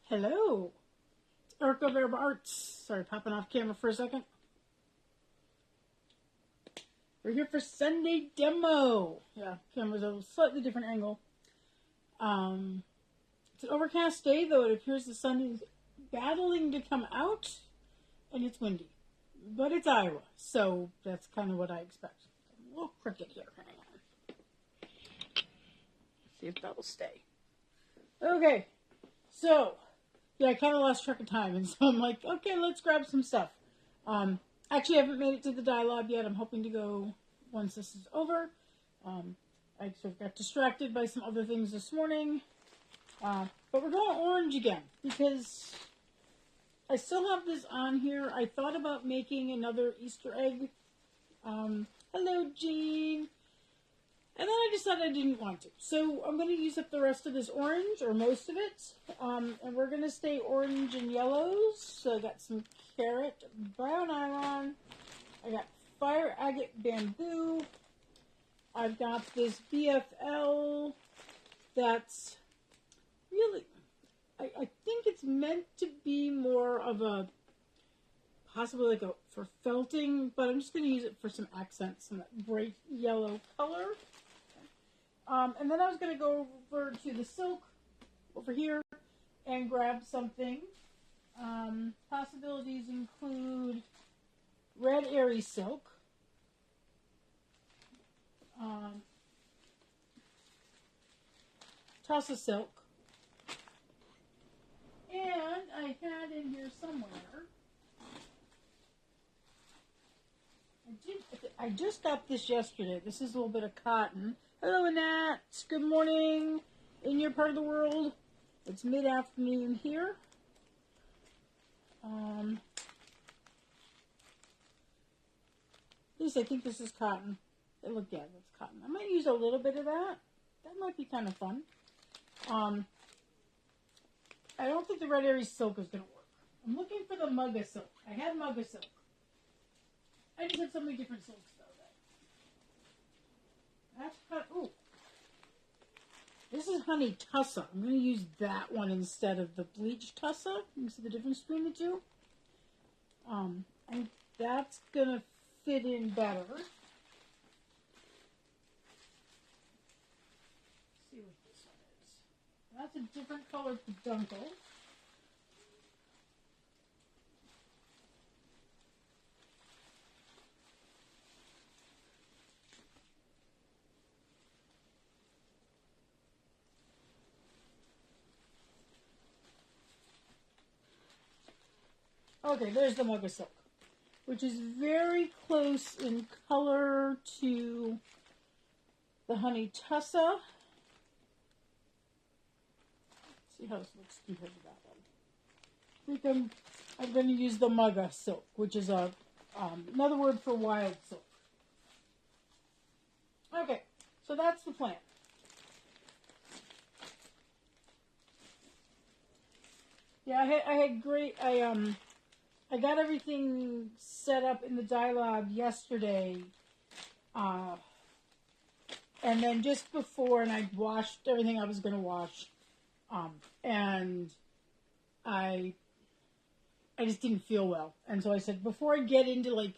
Hello, it's Erica of Herb Arts. Sorry, popping off camera for a second. We're here for Sunday demo. Yeah, camera's a slightly different angle. It's an overcast day, though it appears the sun is battling to come out, and it's windy. But it's Iowa, so that's kind of what I expect. A little crooked here. Hang on. See if that'll stay. Okay, so yeah, I kind of lost track of time, and so I'm like, okay, let's grab some stuff. Actually, I haven't made it to the dye lab yet. I'm hoping to go once this is over. I sort of got distracted by some other things this morning. But we're going orange again, because I still have this on here. I thought about making another Easter egg. Hello, Jean. And then I decided I didn't want to. So I'm going to use up the rest of this orange, or most of it. And we're going to stay orange and yellows. So I got some carrot, brown nylon. I got fire agate bamboo. I've got this BFL that's really, I think it's meant to be more of a, possibly like a, for felting, but I'm just going to use it for some accents, some bright yellow color. And then I was going to go over to the silk over here and grab something. Possibilities include red airy silk, Tussa silk, and I had in here somewhere, I just got this yesterday. This is a little bit of cotton. Hello, Annette. Good morning in your part of the world. It's mid-afternoon here. At least I think this is cotton. Look, yeah, that's cotton. I might use a little bit of that. That might be kind of fun. I don't think the red airy silk is going to work. I'm looking for the Mugga silk. I had Mugga silk. I just had so many different silks, though. That's cut. Ooh. This is honey tussa. I'm going to use that one instead of the bleached tussa. You can see the difference between the two. And that's going to fit in better. Let's see what this one is. That's a different color peduncle. Okay, there's the Mugga silk, which is very close in color to the honey tussa. Let's see how this looks compared to that one. I'm going to use the Mugga silk, which is another word for wild silk. Okay, so that's the plan. Yeah, I had great. I got everything set up in the dye lab yesterday, and then just before, and I washed everything I was going to wash, and I just didn't feel well, and so I said, before I get into like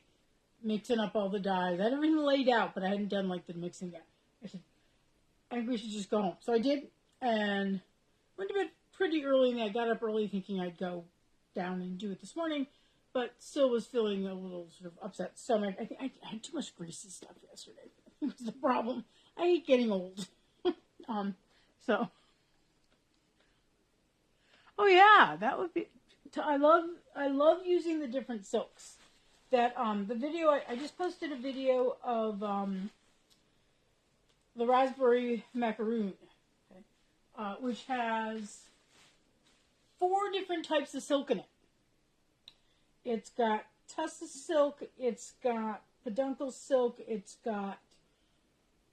mixing up all the dyes, I had everything laid out, but I hadn't done like the mixing yet. I said, I think we should just go home. So I did, and went to bed pretty early, and I got up early thinking I'd go down and do it this morning, but still was feeling a little sort of upset stomach. I think I had too much greasy stuff yesterday. That was the problem. I hate getting old. So. Oh yeah, that would be. I love using the different silks. That the video I just posted a video of the raspberry macaroon, okay, which has 4 different types of silk in it. It's got tussa silk, it's got peduncle silk, it's got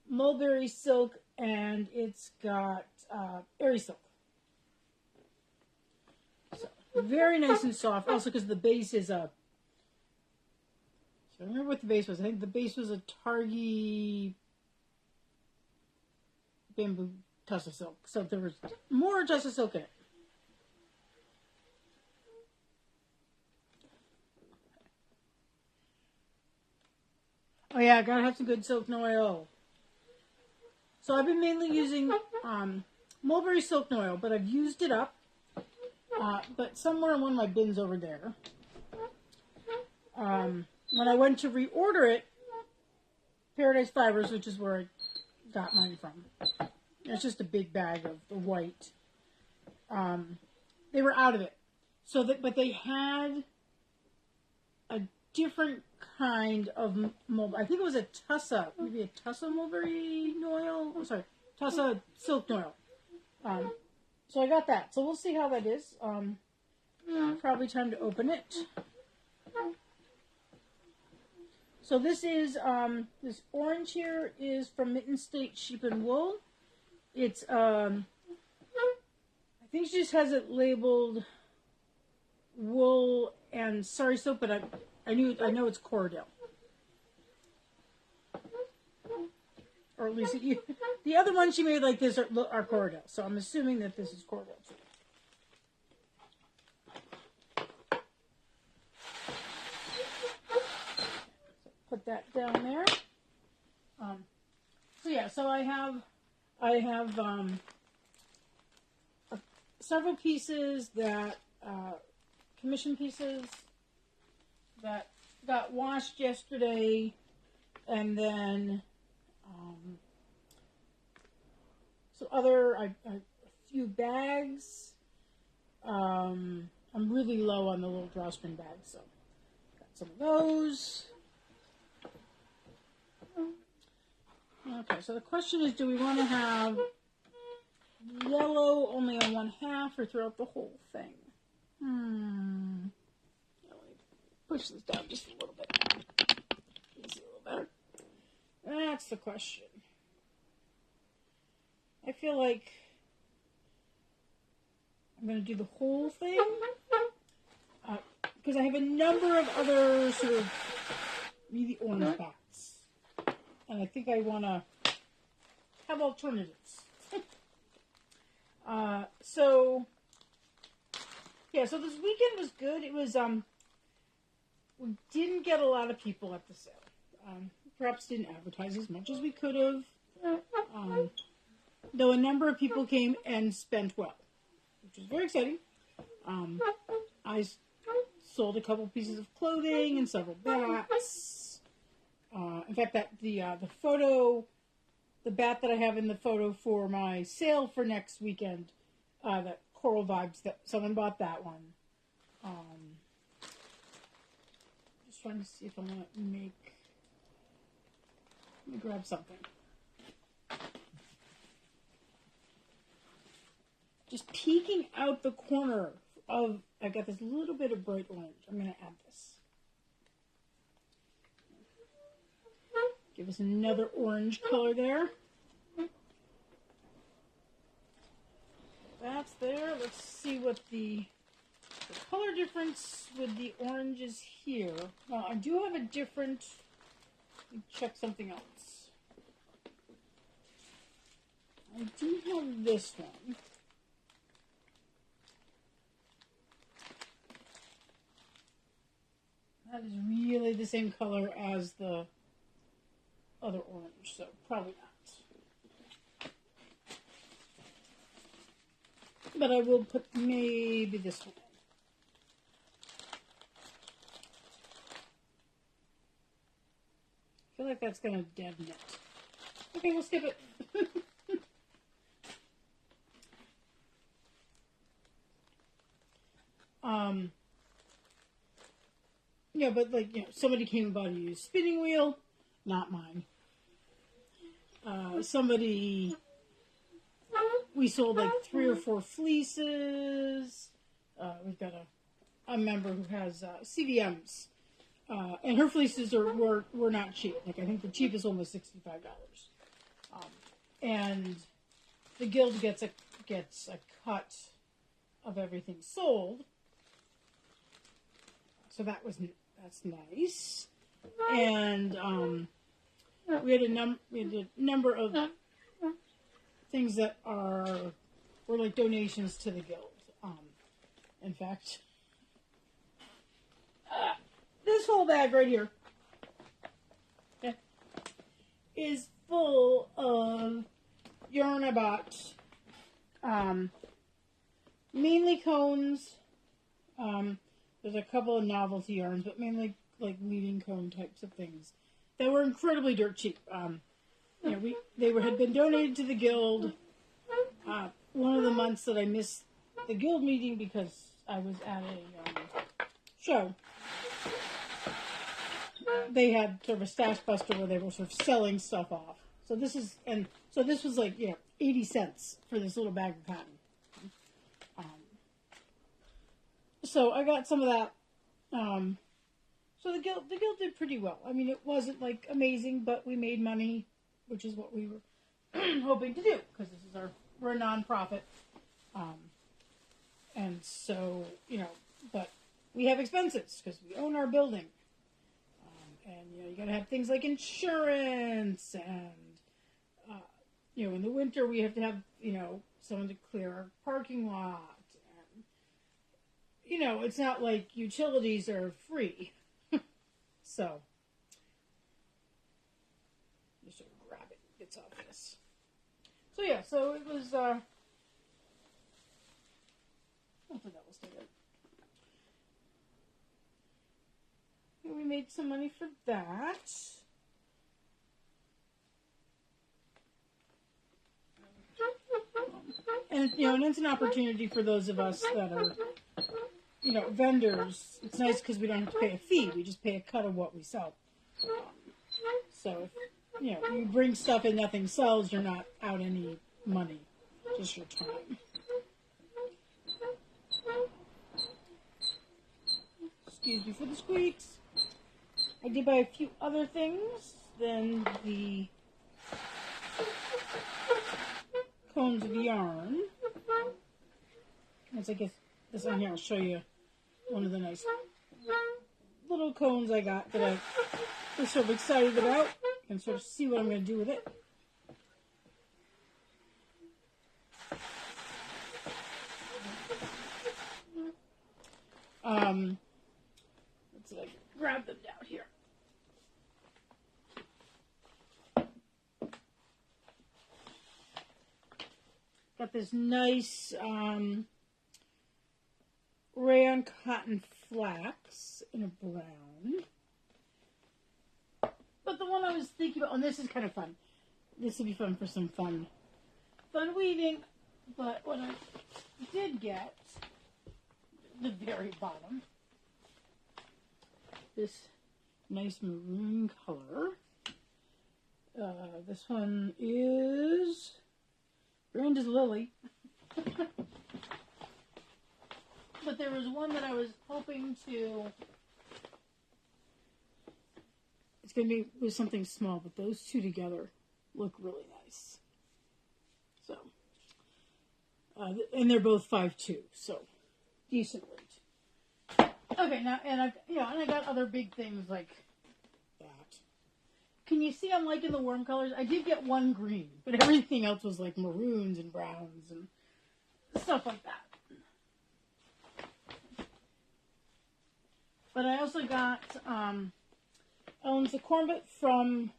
mulberry silk, and it's got airy silk. So, very nice and soft. Also, because the base is a. So I remember what the base was. I think the base was a Targhee bamboo tussa silk. So there was more tussa silk in it. Oh yeah, gotta have some good silk oil. So I've been mainly using mulberry silk oil, but I've used it up. But somewhere in one of my bins over there, when I went to reorder it, Paradise Fibers, which is where I got mine from, it's just a big bag of the white. They were out of it. But they had a different kind of mulberry. I think it was a Tussa, maybe a Tussa mulberry oil. I'm sorry, Tussa silk oil. So I got that. So we'll see how that is. Probably time to open it. So this is this orange here is from Mitten State Sheep and Wool. It's I think she just has it labeled wool and sari soap, but I know it's Corriedale. Or at least the other ones she made like this are Corriedale. So I'm assuming that this is Corriedale. Put that down there. So yeah, so I have several pieces that commission pieces that got washed yesterday, and then a few bags. I'm really low on the little drawstring bags, so got some of those. Okay, so the question is, do we want to have yellow only on one half or throughout the whole thing? Let me push this down just a little bit. You see a little better? That's the question. I feel like I'm going to do the whole thing because I have a number of other sort of really orange bats. And I think I want to have alternatives. So this weekend was good. It was, we didn't get a lot of people at the sale. Perhaps didn't advertise as much as we could have. Though a number of people came and spent well, which was very exciting. I sold a couple pieces of clothing and several bats. In fact, the bat that I have in the photo for my sale for next weekend, that Coral Vibes, that someone bought that one. Just trying to see if I'm gonna let me grab something. Just peeking out the corner of, I got this little bit of bright orange. I'm gonna add this. Give us another orange color there. That's there. Let's see what the color difference with the orange is here. Now, I do have a different... Let me check something else. I do have this one. That is really the same color as the other orange, so probably not. But I will put maybe this one in. I feel like that's going to deaden it. Okay, we'll skip it. Yeah, but somebody came and bought a used spinning wheel. Not mine. We sold like 3 or 4 fleeces. We've got a member who has CVMs. And her fleeces were not cheap. Like, I think the cheapest one was $65. And the guild gets a cut of everything sold. So that's nice. And we had a number of things that were like donations to the guild. In fact, this whole bag right here. Okay. is full of yarn I bought. Mainly cones. There's a couple of novelty yarns, but mainly like weaving cone types of things that were incredibly dirt cheap. Had been donated to the guild. One of the months that I missed the guild meeting because I was at a show, they had sort of a stash buster where they were sort of selling stuff off. So this was like 80 cents for this little bag of cotton. So I got some of that. So the guild did pretty well. I mean, it wasn't like amazing, but we made money, which is what we were hoping to do because we're a nonprofit, and so but we have expenses because we own our building, and you got to have things like insurance, and in the winter we have to have someone to clear our parking lot. It's not like utilities are free. So, just sort of grab it. It's obvious. So yeah, so it was, I thought that was good. And we made some money for that. And, and it's an opportunity for those of us that are vendors. It's nice because we don't have to pay a fee. We just pay a cut of what we sell. So if, you bring stuff and nothing sells, you're not out any money. Just your time. Excuse me for the squeaks. I did buy a few other things than the cones of yarn. As I guess this on here, I'll show you one of the nice little cones I got that I was sort of excited about and sort of see what I'm going to do with it. Let's see if I can grab them down here. Got this nice rayon cotton flax in a brown. But the one I was thinking about, and this is kind of fun. This would be fun for some fun weaving. But what I did get, the very bottom, this nice maroon color. This one is, brand is Lily. But there was one that I was hoping to, it's going to be with something small, but those two together look really nice. So, and they're both 5'2", so decent weight. Okay, now, and I got other big things like that. Can you see I'm liking the warm colors? I did get one green, but everything else was like maroons and browns and stuff like that. But I also got Ellen's the Cornbit from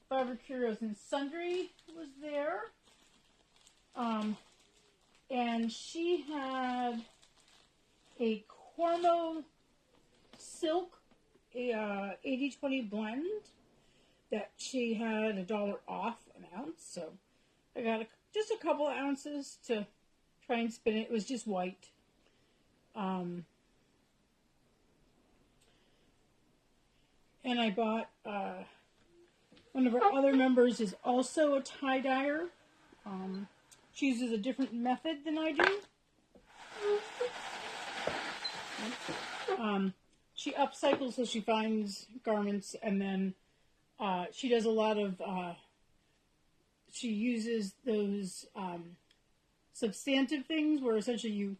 Barbara Curios and Sundry was there. And she had a Cormo silk, a 80-20 blend that she had $1 off an ounce. So I got just a couple of ounces to try and spin it. It was just white. And I bought, one of our other members is also a tie-dyer. She uses a different method than I do. She upcycles, so she finds garments, and then she does a lot of, she uses those substantive things where essentially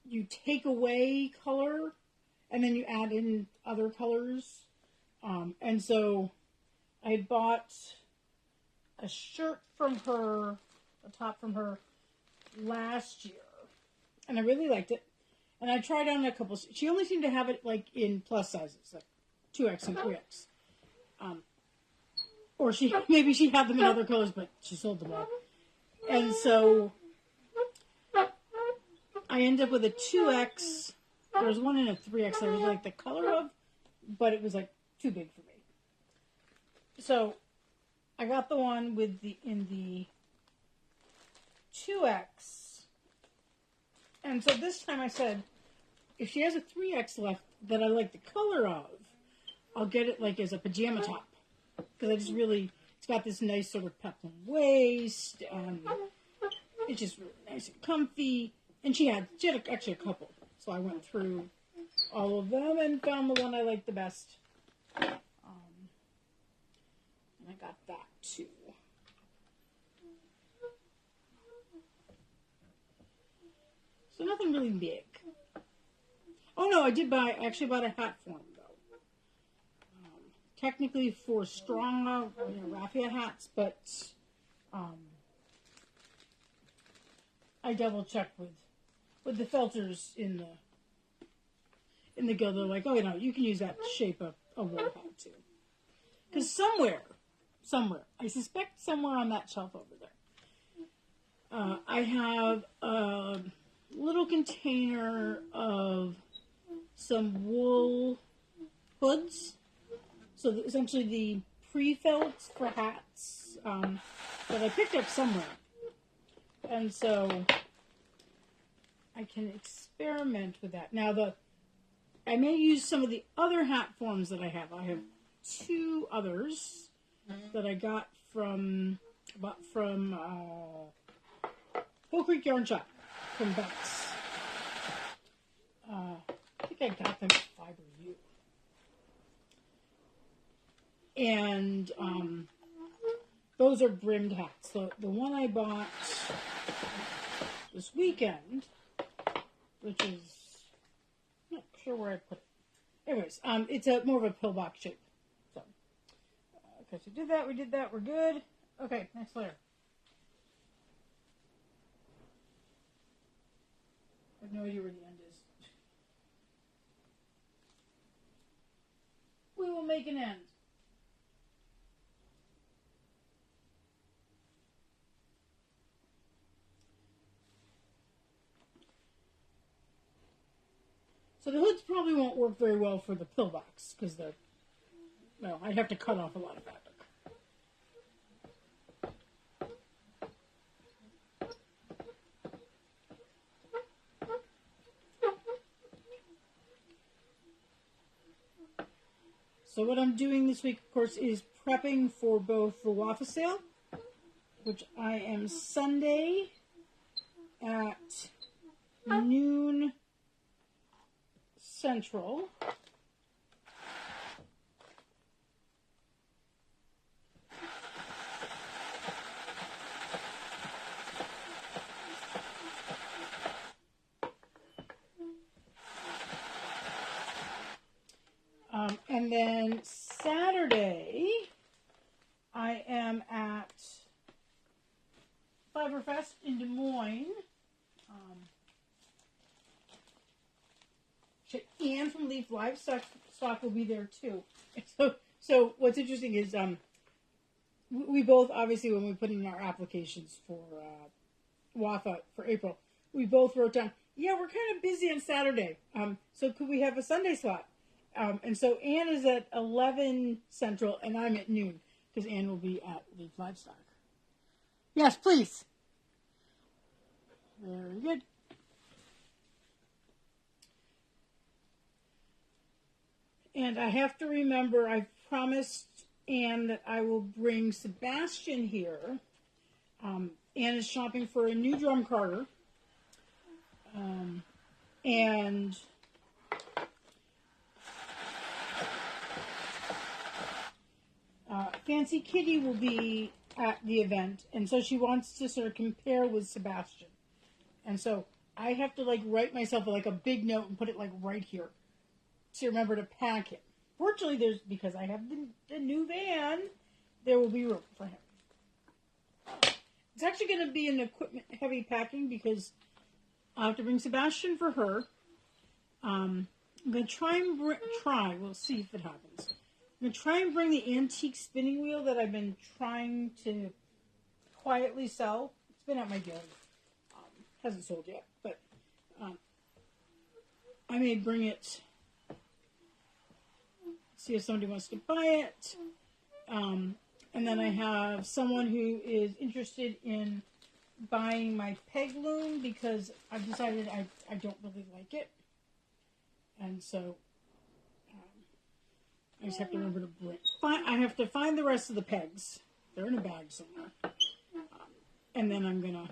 you take away color, and then you add in other colors. And so I had bought a shirt from her, a top from her last year, and I really liked it. And I tried on a couple. She only seemed to have it like in plus sizes, like 2X and 3X. or maybe she had them in other colors, but she sold them all. And so I ended up with a 2X. There was one in a 3X I really like the color of, but it was like too big for me. So I got the one in the 2X. And so this time I said, if she has a 3X left that I like the color of, I'll get it like as a pajama top. Because I just really, it's got this nice sort of peplum waist, and it's just really nice and comfy. And she had actually a couple. So I went through all of them and found the one I liked the best. And I got that too. So nothing really big. Oh no, I actually bought a hat for him though. Technically for strong, raffia hats, but I double checked with the felters in the guild. They're like, oh, you can use that shape of a wool hat too. Because somewhere, I suspect somewhere on that shelf over there, I have a little container of some wool hoods. So essentially the pre-felts for hats that I picked up somewhere. And so I can experiment with that. Now I may use some of the other hat forms that I have. I have 2 others that I got from Bull Creek Yarn Shop from Bex. I think I got them at Fiber U. And those are brimmed hats. The one I bought this weekend, which is not sure where I put it. Anyways, it's more of a pillbox shape. So, okay, so we did that, we're good. Okay, next layer. I have no idea where the end is. We will make an end. So the hoods probably won't work very well for the pillbox because I'd have to cut off a lot of fabric. So what I'm doing this week, of course, is prepping for both the Wafa sale, which I am Sunday at noon Central. And then Saturday, I am at Fiberfest in Des Moines. Anne from Leaf Livestock will be there too. So what's interesting is we both, obviously, when we put in our applications for WAFA for April, we both wrote down, yeah, we're kind of busy on Saturday. So could we have a Sunday slot? And so Anne is at 11 Central, and I'm at noon, because Anne will be at Leaf Livestock. Yes, please. Very good. And I have to remember, I've promised Anne that I will bring Sebastian here. Anne is shopping for a new drum carter. And Fancy Kitty will be at the event, and so she wants to sort of compare with Sebastian. And so I have to write myself a big note and put it right here to remember to pack it. Fortunately, because I have the new van, there will be room for him. It's actually going to be an equipment heavy packing because I'll have to bring Sebastian for her. I'm going to try, we'll see if it happens, going to try and bring the antique spinning wheel that I've been trying to quietly sell. It's been at my guild. Hasn't sold yet, but I may bring it, see if somebody wants to buy it. And then I have someone who is interested in buying my peg loom because I've decided I don't really like it. And so I just have to remember to I have to find the rest of the pegs. They're in a bag somewhere. And then I'll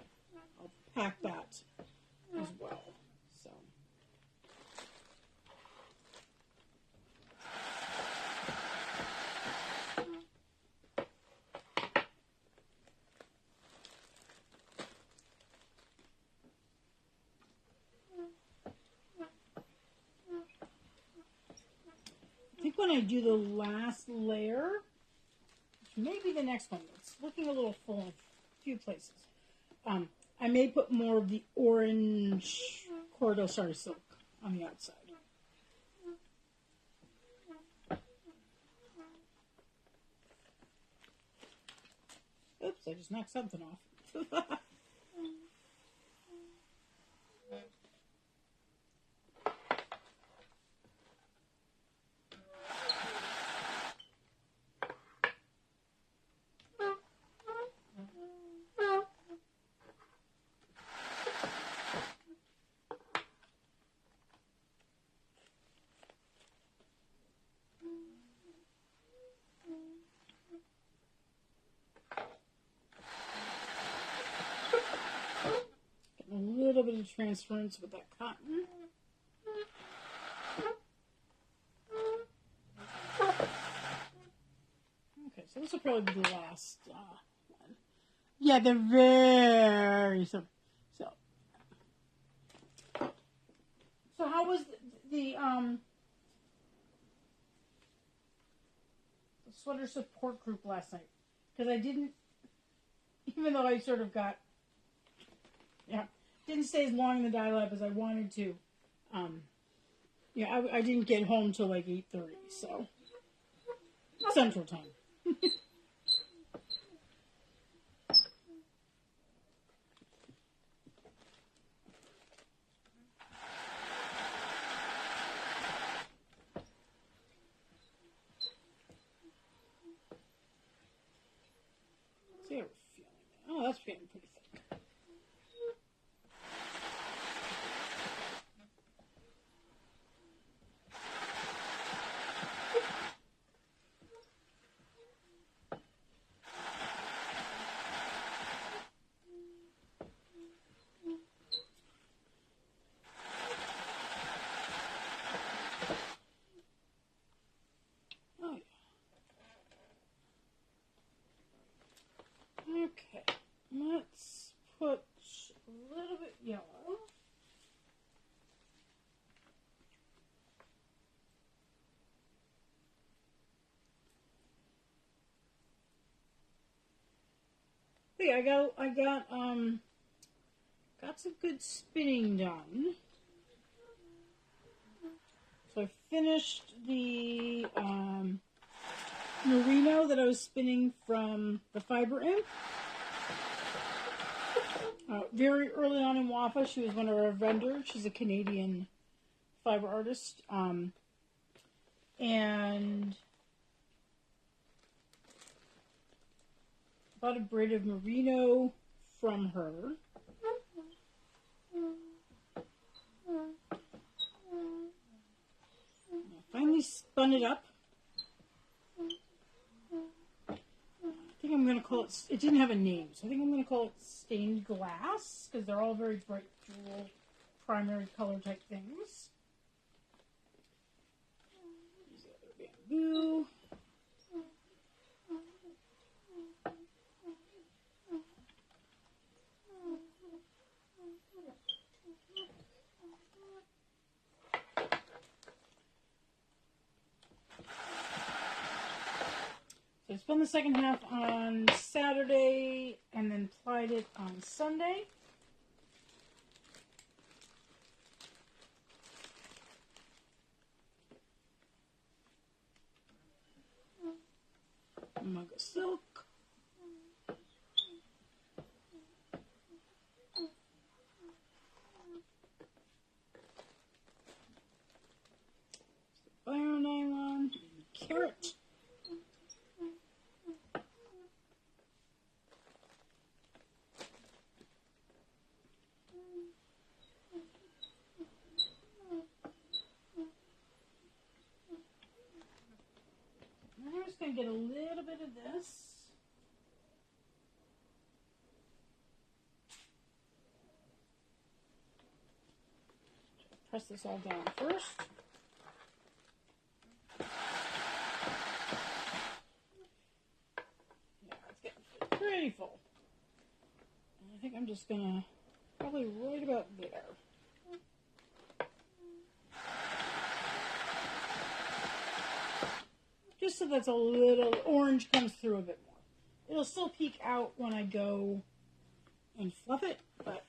pack that as well. So. I think when I do the last layer, which may be the next one, it's looking a little full in a few places. I may put more of the orange Cordo silk on the outside. Oops, I just knocked something off. A little bit of transference with that cotton. Okay, so this will probably be the last one. Yeah, they're very simple. So how was the sweater support group last night? Because I didn't, even though I sort of got, didn't stay as long in the dye lab as I wanted to. I didn't get home till like 8:30, so Central Time. See how we're feeling. Oh, that's feeling pretty thick. Okay, let's put a little bit yellow. Hey, I got some good spinning done. So I finished the merino that I was spinning from the Fiber Imp. Very early on in WAFA, she was one of our vendors. She's a Canadian fiber artist. And bought a braid of merino from her. I finally spun it up. I think I'm going to call it, it didn't have a name, so I think I'm going to call it stained glass, because they're all very bright jewel primary color type things. Use the other bamboo. So I spun the second half on Saturday and then plied it on Sunday. mug of silk. Bio nylon, carrot. I'm just going to get a little bit of this. Press this all down first. Yeah, it's getting pretty full. And I think I'm just going to probably right about there. Just so that's a little orange comes through a bit more. It'll still peek out when I go and fluff it, but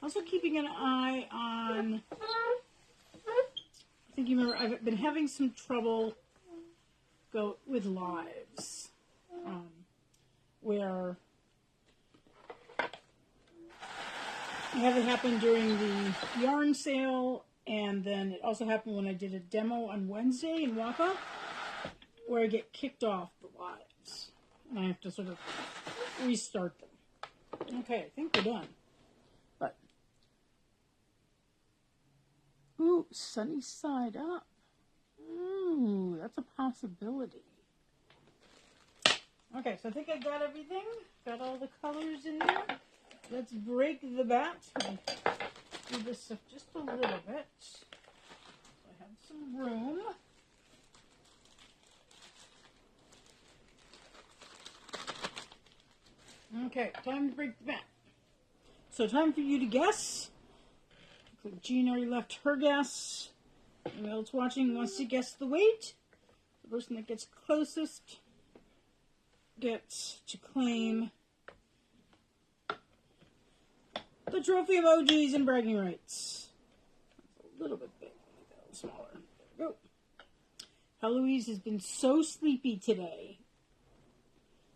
also keeping an eye on, I think you remember I've been having some trouble with lives, where I had it happen during the yarn sale, and then it also happened when I did a demo on Wednesday in WAPA, where I get kicked off the lives, and I have to sort of restart them. Okay, I think we're done. But, ooh, sunny side up. Ooh, that's a possibility. Okay, so I think I got everything. Got all the colors in there. Let's break the bat. Do this stuff just a little bit. So I have some room. Okay, time to break the bat. So time for you to guess. Looks like Jean already left her guess. Anyone else watching wants to guess the weight? The person that gets closest gets to claim the trophy emojis and bragging rights. That's a little bit big. Make that a little smaller. There we go. Heloise has been so sleepy today.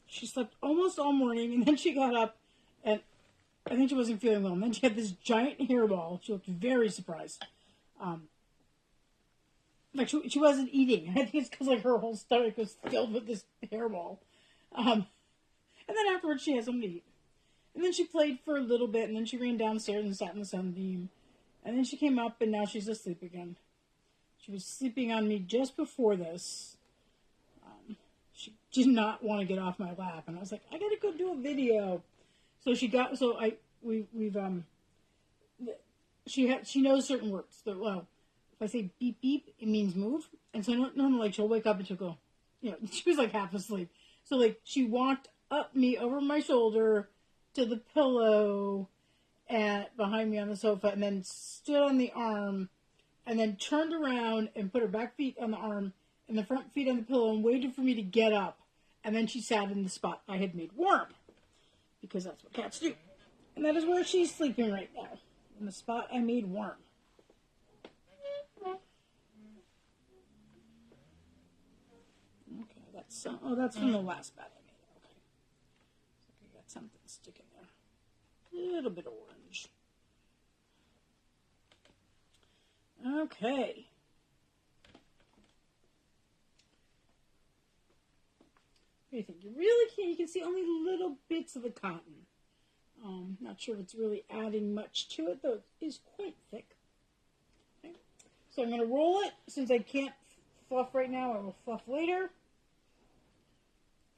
She slept almost all morning, and then she got up, and I think she wasn't feeling well. And then she had this giant hairball. She looked very surprised. Like she wasn't eating. I think it's because like her whole stomach was filled with this hairball. And then afterwards she had something to eat. And then she played for a little bit, and then she ran downstairs and sat in the sunbeam. And then she came up, and now she's asleep again. She was sleeping on me just before this. She did not want to get off my lap, and I was like, I gotta go do a video. So she knows certain words. So, well, if I say beep beep, it means move. And so normally, like, she'll wake up and she'll go, she was like half asleep. So like she walked up me over my shoulder to the pillow and behind me on the sofa, and then stood on the arm, and then turned around and put her back feet on the arm and the front feet on the pillow and waited for me to get up. And then she sat in the spot I had made warm, because that's what cats do. And that is where she's sleeping right now, in the spot I made warm. Okay, that's from the last bat I made. Okay, so I got something sticking there. A little bit of orange. Okay. What do you think? You really can't. You can see only little bits of the cotton. Not sure if it's really adding much to it, though it is quite thick. Okay. So I'm going to roll it. Since I can't fluff right now, I will fluff later.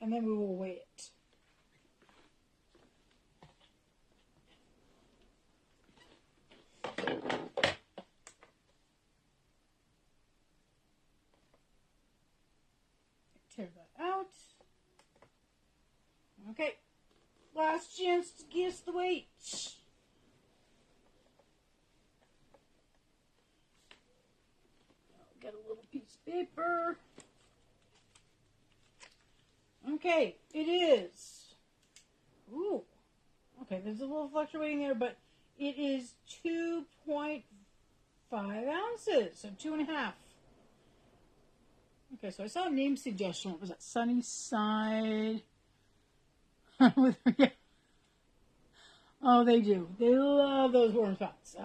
And then we will weigh it. Tear that out. Okay. Last chance to guess the weight. I'll get a little piece of paper. Okay, it is. Ooh. Okay, there's a little fluctuating there, but it is 2.5 ounces, so 2.5. Okay, so I saw a name suggestion. What was that? Sunnyside. Yeah. Oh, they do. They love those warm spots.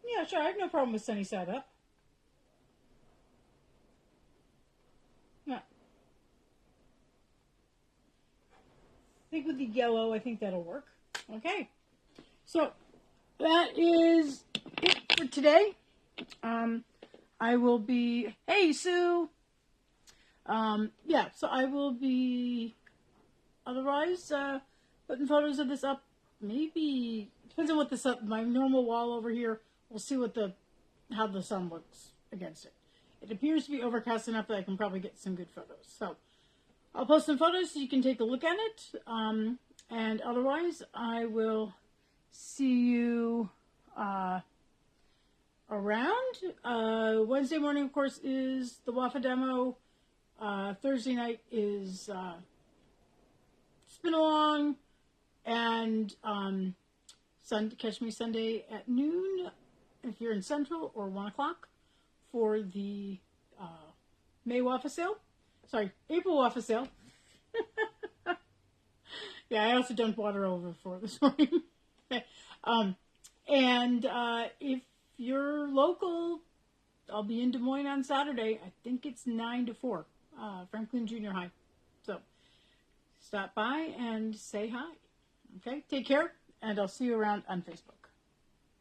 Yeah, sure. I have no problem with Sunnyside up. Yeah. I think with the yellow, I think that'll work. Okay. So that is it for today. I will be. Hey, Sue. Yeah. So I will be. Otherwise, putting photos of this up. Maybe depends on what this up. My normal wall over here. We'll see what how the sun looks against it. It appears to be overcast enough that I can probably get some good photos. So I'll post some photos so you can take a look at it. And otherwise, I will see you around. Wednesday morning, of course, is the WAFA demo. Thursday night is Spin Along. And catch me Sunday at noon if you're in Central, or 1 o'clock for the May WAFA sale. Sorry, April WAFA sale. Yeah, I also dumped water over for this morning. And if you're local, I'll be in Des Moines on Saturday. I think it's 9 to 4, Franklin Junior High. So stop by and say hi. Okay, take care, and I'll see you around on Facebook.